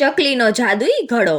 ચકલીનો જાદુઈ ઘડો।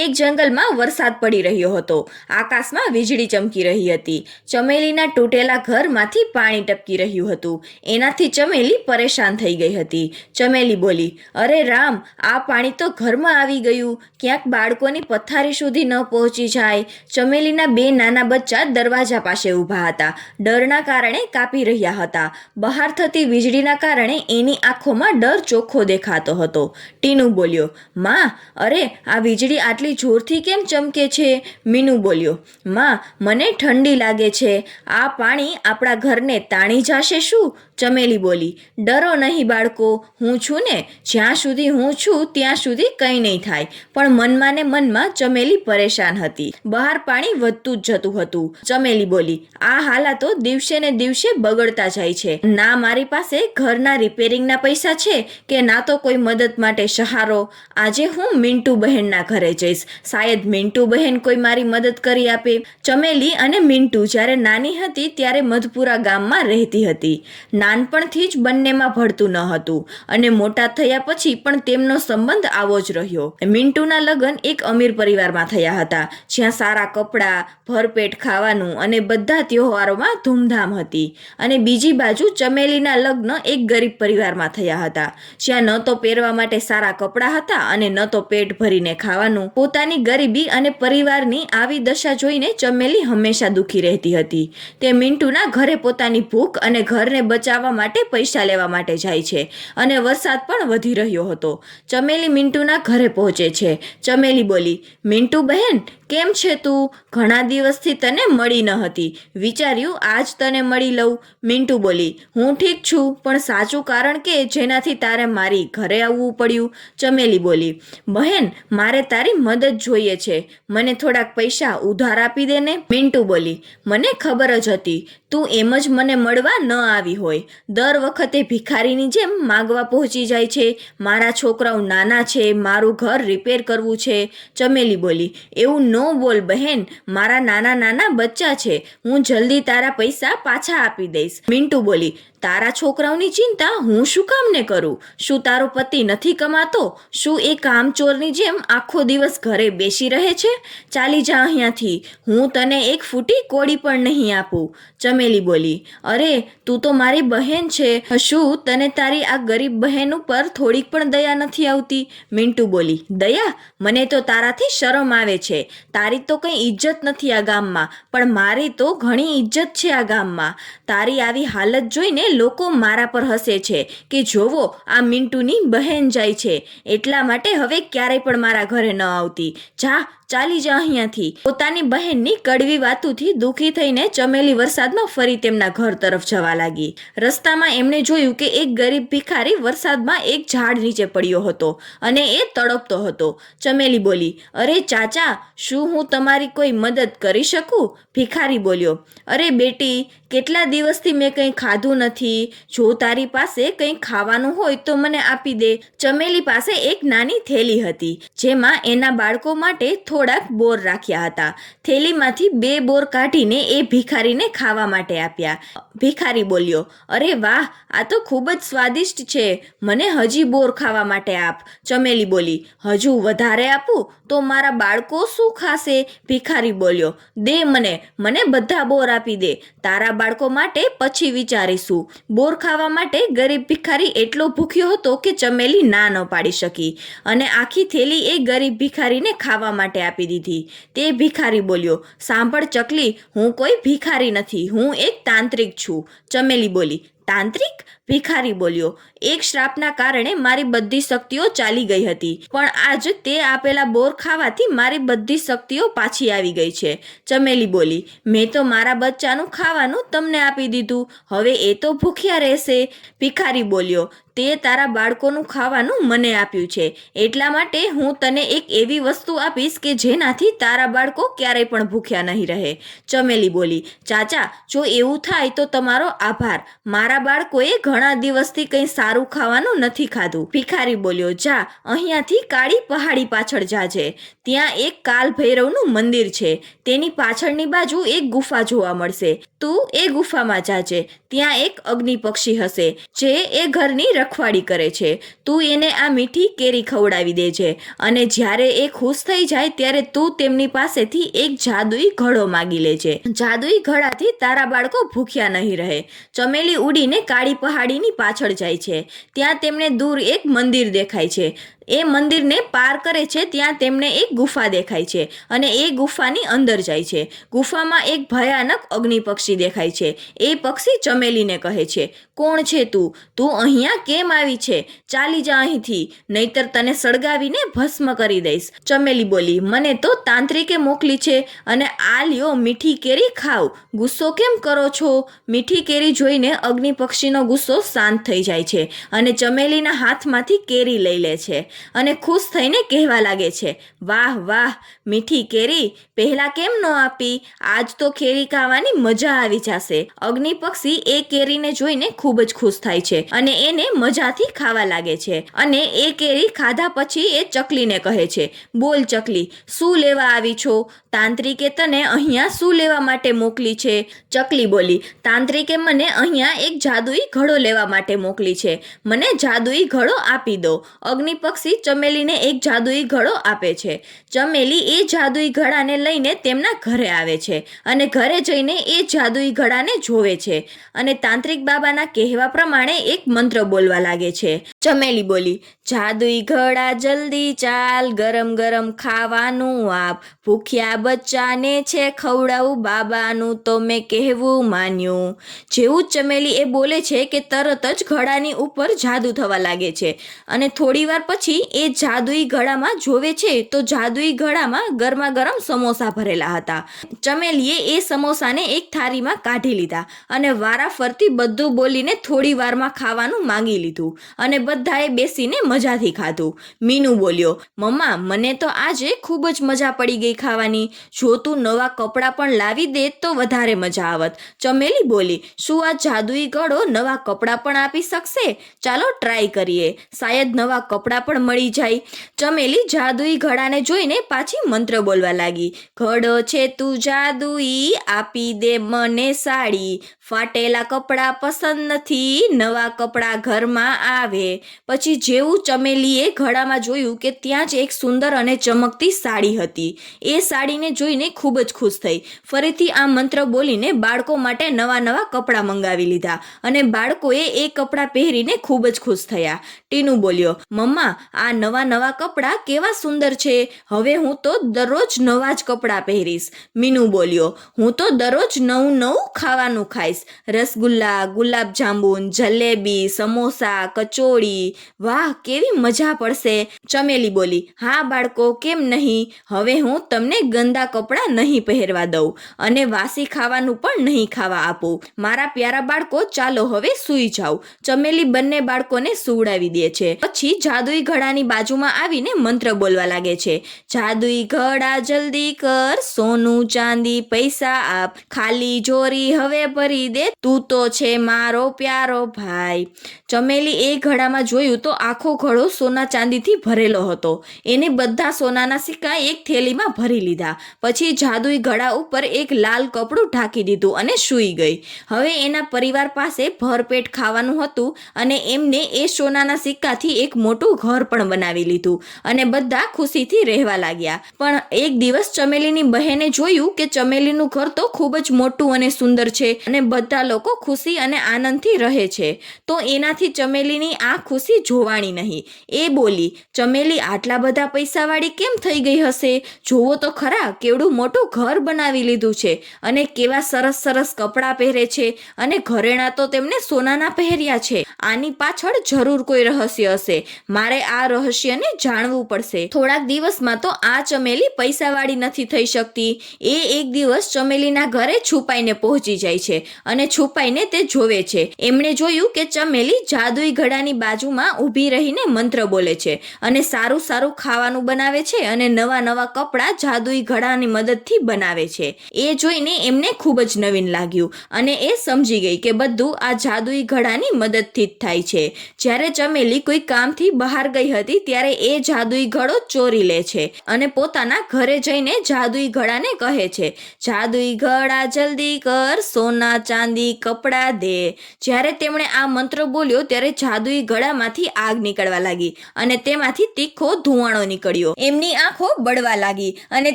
એક જંગલમાં વરસાદ પડી રહ્યો હતો। આકાશમાં વીજળી ચમકી રહી હતી। ચમેલીના તૂટેલા ઘરમાંથી પાણી ટપકી રહ્યું હતું। એનાથી ચમેલી પરેશાન થઈ ગઈ હતી। ચમેલી બોલી, અરે રામ, આ પાણી તો ઘરમાં આવી ગયું, ક્યાંક બાળકોની પથારી સુધી ન પહોંચી જાય। ચમેલીના બે નાના બચ્ચા દરવાજા પાસે ઊભા હતા। ડરના કારણે કાપી રહ્યા હતા। બહાર થતી વીજળીના કારણે એની આંખોમાં ડર ચોખ્ખો દેખાતો હતો। ટીનુ બોલ્યો, માં, અરે આ વીજળી આટલી જોરથી કેમ ચમકે છે? મીનુ બોલ્યો, માં, મને ઠંડી લાગે છે, આ પાણી આપણા ઘરને તાણી જશે શું? ચમેલી બોલી, ડરો નહીં બાળકો, હું છું ને, જ્યાં સુધી હું છું ત્યાં સુધી કંઈ નહીં થાય। પણ મનમાં ને મનમાં ચમેલી પરેશાન હતી। બહાર પાણી વધતું જ જતું હતું। ચમેલી બોલી, આ હાલાતો દિવસે ને દિવસે બગડતા જાય છે। ના મારી પાસે ઘરના રિપેરિંગના પૈસા છે કે ના તો કોઈ મદદ માટે સહારો। આજે હું મિન્ટુ બહેનના ઘરે જઈશ, શાયદ મિન્ટુ બહેન કોઈ મારી મદદ કરી આપે। ચમેલી અને મિન્ટુ જ્યારે નાની હતી ત્યારે મધપુરા ગામમાં રહેતી હતી। નાનપણથી જ બંનેમાં ભળતું ન હતું અને મોટા થયા પછી પણ તેમનો સંબંધ આવો જ રહ્યો। મિન્ટુના લગ્ન એક અમીર પરિવારમાં થયા હતા, જ્યાં સારા કપડાં, ભરપેટ ખાવાનું અને બધા તહેવારોમાં ધૂમધામ હતી। અને બીજી બાજુ ચમેલીના લગ્ન એક ગરીબ પરિવારમાં થયા હતા, જ્યાં ન તો પહેરવા માટે સારા કપડાં હતા અને ન તો પેટ ભરીને ખાવાનું। પોતાની ગરીબી અને પરિવારની આવી દશા જોઈને ચમેલી હંમેશા દુઃખી રહેતી હતી। તે મિન્ટુના ઘરે પોતાની ભૂખ અને ઘરને બચાવવા માટે પૈસા લેવા માટે જાય છે અને વરસાદ પણ વધી રહ્યો હતો। ચમેલી મિન્ટુના ઘરે પહોંચે છે। ચમેલી બોલી, મિન્ટુ બહેન, કેમ છે તું? ઘણા દિવસથી તને મળી ન હતી, વિચાર્યું આજ તને મળી લઉં। મિન્ટુ બોલી, હું ઠીક છું, પણ સાચું કારણ કે જેનાથી તારે મારી ઘરે આવવું પડ્યું? ચમેલી બોલી, બહેન, મારે તારી મદદ જોઈએ છે, મને થોડાક પૈસા ઉધાર આપી દે ને। મિન્ટુ બોલી, મને ખબર જ હતી તું એમ જ મને મળવા ન આવી હોય, દર વખતે ભિખારીની જેમ માગવા પહોંચી જાય છે। મારા છોકરાઓ નાના છે, મારું ઘર રિપેર કરવું છે। ચમેલી બોલી, એવું ન બોલ બહેન, મારા નાના નાના બચ્ચા છે, હું જલ્દી તારા પૈસા પાછા આપી દઈશ। મિન્ટુ બોલી, તારા છોકરાઓની ચિંતા હું શું કામ ને કરું? શું તારો પતિ નથી કમાતો? શું એ કામચોરની જેમ આખો દિવસ ઘરે બેસી રહે છે? ચાલી જા અહીંયાથી, હું તને એક ફૂટી કોડી પણ નહીં આપું। ચમેલી બોલી, અરે તું તો મારી બહેન છે, શું તને તારી આ ગરીબ બહેન ઉપર થોડીક પણ દયા નથી આવતી? મિન્ટુ બોલી, દયા? મને તો તારાથી શરમ આવે છે। તારી તો કંઈ ઇજ્જત નથી આ ગામમાં, પણ મારી તો ઘણી ઇજ્જત છે આ ગામમાં। તારી આવી હાલત જોઈને લોકો મારા પર હસે છે કે જોવો આ મિન્ટુની બહેન જાય છે, એટલા માટે હવે ક્યારેય પણ મારા ઘરે ન આવતી। જા, ચાલી જા અહીંયાથી। પોતાની બહેનની કડવી વાતોથી દુઃખી થઈને ચમેલી વરસાદમાં ફરી તેમના ઘર તરફ જવા લાગી। રસ્તામાં એમણે જોયું કે એક ગરીબ ભિખારી વરસાદમાં એક ઝાડ નીચે પડ્યો હતો અને એ તડપતો હતો। ચમેલી બોલી, અરે ચાચા, શું હું તમારી કોઈ મદદ કરી શકું? ભિખારી બોલ્યો, અરે બેટી, કેટલા દિવસથી મેં કંઈ ખાધું નથી, જો તારી પાસે કંઈ ખાવાનું હોય તો મને આપી દે। ચમેલી પાસે એક નાની થેલી હતી, જેમાં એના બાળકો માટે થોડાક બોર રાખ્યા હતા। થેલીમાંથી 2 બોર કાઢીને એ ભિખારીને ખાવા માટે આપ્યા। ભિખારી બોલ્યો, અરે વાહ, આ તો ખૂબ જ સ્વાદિષ્ટ છે, મને હજી બોર ખાવા માટે આપ। ચમેલી બોલી, હજુ વધારે આપું તો મારા બાળકો શું ખાશે? ભિખારી બોલ્યો, દે મને બધા બોર આપી દે, તારા બાળકો માટે પછી વિચારીશું। બોર ખાવા માટે ગરીબ ભિખારી એટલો ભૂખ્યો હતો કે ચમેલી ના ન પાડી શકી અને આખી થેલી એ ગરીબ ભિખારીને ખાવા માટે આપી દીધી। તે ભિખારી બોલ્યો, સાંભળ ચકલી, હું કોઈ ભિખારી નથી, હું એક તાંત્રિક છું। ચમેલી બોલી, તાંત્રિક? ભિખારી બોલ્યો, એક શ્રાપના કારણે મારી બધી શક્તિઓ ચાલી ગઈ હતી, પણ આજ તે આપેલા બોર ખાવાથી મારી બધી શક્તિઓ પાછી આવી ગઈ છે। ચમેલી બોલી, મેં તો મારા બચ્ચાનું ખાવાનું તમને આપી દીધું, હવે એ તો ભૂખ્યા રહેશે। ભિખારી બોલ્યો, તે તારા બાળકોનું ખાવાનું મને આપ્યું છે, એટલા માટે હું તને એક એવી વસ્તુ આપીશ કે જેનાથી તારા બાળકો ક્યારેય પણ ભૂખ્યા નહીં રહે। ચમેલી બોલી, ચાચા, જો એવું થાય તો તમારો આભાર, મારા બાળકોએ ઘણા દિવસથી કંઈ સારું ખાવાનું નથી ખાધું। ભિખારી બોલ્યો, જા, અહીંયાથી કાળી પહાડી પાછળ જાજે, ત્યાં એક કાલ ભૈરવનું મંદિર છે, તેની પાછળની બાજુ એક ગુફા જોવા મળશે, તું એ ગુફામાં જાજે, ત્યાં એક અગ્નિ પક્ષી હશે જે એ ઘરની રખવાળી કરે છે. તું એને આ મીઠી કેરી ખવડાવી દેજે અને જ્યારે એ ખુશ થઈ જાય ત્યારે તું તેમની પાસેથી એક જાદુઈ ઘડો માગી લેજે. જાદુઈ ઘડાથી તારા બાળકો ભૂખ્યા નહીં રહે. ચમેલી ઉડીને કાળી પહાડીની પાછળ જાય છે. ત્યાં તેમને દૂર એક મંદિર દેખાય છે. એ મંદિરને પાર કરે છે ત્યાં તેમને એક ગુફા દેખાય છે અને એ ગુફાની અંદર જાય છે. ગુફામાં એક ભયાનક અગ્નિ પક્ષી દેખાય છે. એ પક્ષી ચમેલીને કહે છે, કોણ છે તું? તું અહીંયા કેમ આવી છે? ચાલી જા અહીંથી, નહીતર તને સળગાવીને ભસ્મ કરી દઈશ. ચમેલી બોલી, મને તો તાંત્રિકે મોકલી છે અને આ લ્યો મીઠી કેરી ખાવ. ગુસ્સો કેમ કરો છો? મીઠી કેરી જોઈને અગ્નિ પક્ષીનો ગુસ્સો શાંત થઈ જાય છે અને ચમેલીના હાથમાંથી કેરી લઈ લે છે અને ખુશ થઈને કહેવા લાગે છે, વાહ વાહ મીઠી કેરી, પહેલા કેમ ન આપી? આજ તો કેરી ખાવાની મજા આવી જશે. અગ્નિ પક્ષી એ કેરીને જોઈને ખૂબ જ ખુશ થાય છે અને એને મજાથી ખાવા લાગે છે અને એ કેરી ખાધા પછી એ ચકલીને કહે છે, બોલ ચકલી, શું લેવા આવી છો? તાંત્રિકે તને અહીંયા શું લેવા માટે મોકલી છે? ચકલી બોલી, તાંત્રિકે મને અહીંયા એક જાદુઈ ઘડો લેવા માટે મોકલી છે. મને જાદુઈ ઘડો આપી દો. અગ્નિ પક્ષી ચમેલીને એક જાદુઈ ઘડો આપે છે. ચમેલી એ જાદુઈ ઘડાને લઈને તેમના ઘરે આવે છે અને ઘરે જઈને એ જાદુઈ ઘડાને જોવે છે અને તાંત્રિક બાબાના કહેવા પ્રમાણે એક મંત્ર બોલવા લાગે છે. ચમેલી બોલી, જાદુઈ ઘડા જલ્દી ચાલ, ગરમ ગરમ ખાવાનું આપ, ભૂખ્યા બચ્ચાને છે ખવડાવું બાબાનું તો મેં કહેવું માન્યું. જેવું જ ચમેલી એ બોલે છે કે તરત જ ઘડાની ઉપર જાદુ થવા લાગે છે અને થોડી વાર પછી એ જાદુઈ ઘડામાં જોવે છે તો જાદુઈ ઘડામાં ગરમા ગરમ સમોસા ભરેલા હતા. ચમેલીએ એ સમોસાને એક થાળીમાં કાઢી લીધા અને વારાફરતી બધું બોલીને થોડી વારમાં ખાવાનું માંગી લીધું અને બધાએ બેસીને મજાથી ખાધું. મીનુ બોલ્યો, મમ્મા મને તો આજે ખૂબ જ મજા પડી ગઈ ખાવાની. જો તું નવા કપડાં પણ લાવી દે તો વધારે મજા આવત. ચમેલી બોલી, શું આ જાદુઈ ઘડો નવા કપડાં પણ આપી શકશે? ચાલો ટ્રાય કરીએ, શાયદ નવા કપડાં પણ મળી જાય. ચમેલી જાદુઈ ઘડાને જોઈને પાછી મંત્ર બોલવા લાગી, ઘડો છે તું જાદુઈ, આપી દે મને સાડી, ફાટેલા કપડાં પસંદ નથી, નવા કપડાં ઘરમાં આવે. પછી જેવું ચમેલીએ ઘડામાં જોયું કે ત્યાં જ એક સુંદર અને ચમકતી સાડી હતી. એ સાડીને જોઈને ખૂબ જ ખુશ થઈ. ફરીથી આ મંત્ર બોલીને બાળકો માટે નવા નવા કપડાં મંગાવી લીધા અને બાળકોએ એ કપડાં પહેરીને ખૂબ જ ખુશ થયા. ટીનુ બોલ્યો, મમ્મા આ નવા નવા કપડાં કેવા સુંદર છે, હવે હું તો દરરોજ નવા જ કપડાં પહેરીશ. મીનુ બોલ્યો, હું તો દરરોજ નવું નવું ખાવાનું ખાઈશ, રસગુલ્લા, ગુલાબજાંબુન, જલેબી, સમોસા, કચોળી, વાહ કેવી મજા પડશે. ચમેલી બોલી, હા બાળકો કેમ નહીં, હવે હું તમને ગંદા કપડાં નહીં પહેરવા દઉં અને વાસી ખાવાનું પણ નહીં ખાવા આપું. મારા પ્યારા બાળકો ચાલો હવે સૂઈ જાઓ. ચમેલી બંને બાળકોને સુવડાવી દે છે. પછી જાદુઈ ઘડાની બાજુમાં આવીને મંત્ર બોલવા લાગે છે, જાદુઈ ઘડા જલ્દી કર, સોનું ચાંદી પૈસા આપ, ખાલી જોરી હવે ભરી દે, તું તો છે મારો પ્યારો ભાઈ. ચમેલી એ ઘડામાં જોયું તો આખો ઘડો સોના ચાંદીથી ભરેલો હતો. એને બધા સોનાના સિક્કા એક થેલીમાં ભરી લીધા. પછી જાદુઈ ઘડા ઉપર એક લાલ કપડું ઢાંકી દીધું અને સૂઈ ગઈ. હવે એના પરિવાર પાસે ભરપેટ ખાવાનું હતું અને એમને એ સોનાના સિક્કાથી એક મોટું ઘર પણ બનાવી લીધું અને બધા ખુશીથી રહેવા લાગ્યા. પણ એક દિવસ ચમેલીની બહેને જોયું કે ચમેલીનું ઘર તો ખૂબ જ મોટું અને સુંદર છે અને બધા લોકો ખુશી અને આનંદથી રહે છે. તો એનાથી ચમેલીની આ ખુશી જોવાણી નહીં. એ બોલી, ચમેલી આટલા બધા પૈસાવાળી કેમ થઈ ગઈ હશે? જોવો તો ખરા કેવડું મોટું ઘર બનાવી લીધું છે અને કેવા સરસ સરસ કપડાં પહેરે છે અને ઘરેણાં તો તેમને સોનાના પહેર્યા છે. આની પાછળ જરૂર કોઈ રહસ્ય હશે. મારે આ રહસ્યને જાણવું પડશે. થોડાક દિવસમાં તો આ ચમેલી પૈસાવાળી નથી થઈ શકતી. એ એક દિવસ ચમેલીના ઘરે છુપાઈને પહોંચી જાય છે અને છુપાઈને તે જોવે છે. એમણે જોયું કે ચમેલી જાદુઈ ઘડાની બાજુમાં ઊભી રહીને મંત્ર બોલે છે અને સારું સારું ખાવાનું બનાવે છે અને નવા નવા કપડાં જાદુઈ ઘડાની મદદથી બનાવે છે. એ જોઈને એમને ખૂબ જ નવીન લાગ્યું અને એ સમજી ગઈ કે બધું આ જાદુઈ ઘડાની મદદથી જ થાય છે. જ્યારે ચમેલી કોઈ કામથી બહાર ગઈ ગઈ હતી ત્યારે એ જાદુઈ ઘડો ચોરી લે છે અને પોતાના ઘરે જઈને જાદુઈ ઘડાને કહે છે, જાદુઈ ઘડા જલ્દી કર, સોના ચાંદી કપડાં દે. જ્યારે તેમણે આ મંત્ર બોલ્યો ત્યારે જાદુઈ ઘડામાંથી આગ નીકળવા લાગી અને તેમાંથી તીખો ધુવાણો નીકળ્યો. એમની આંખો બળવા લાગી અને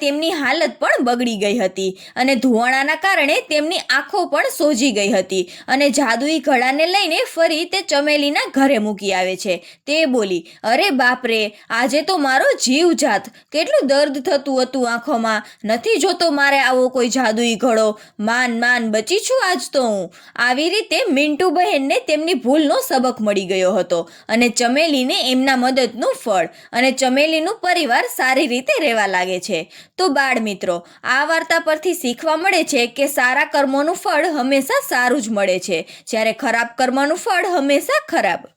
તેમની હાલત પણ બગડી ગઈ હતી અને ધુવાણાના કારણે તેમની આંખો પણ સોજી ગઈ હતી. અને જાદુઈ ઘડાને લઈને ફરી તે ચમેલીના ઘરે મૂકી આવે છે. તે બોલી, અરે બાપરે, આજે તો મારો જીવ જાત, કેટલું દર્દ થતું હતું આંખોમાં. નથી જોતો મારે આવો કોઈ જાદુઈ ઘડો, માન બચી છું આજ તો હું. આવી રીતે મિન્ટુ બહેનને તેમની ભૂલનો સબક મળી ગયો હતો અને ચમેલીને એમના મદદનું ફળ, અને ચમેલીનું પરિવાર સારી રીતે રહેવા લાગે છે. તો બાળ મિત્રો, આ વાર્તા પરથી શીખવા મળે છે કે સારા કર્મોનું ફળ હંમેશા સારું જ મળે છે, જ્યારે ખરાબ કર્મોનું ફળ હંમેશા ખરાબ.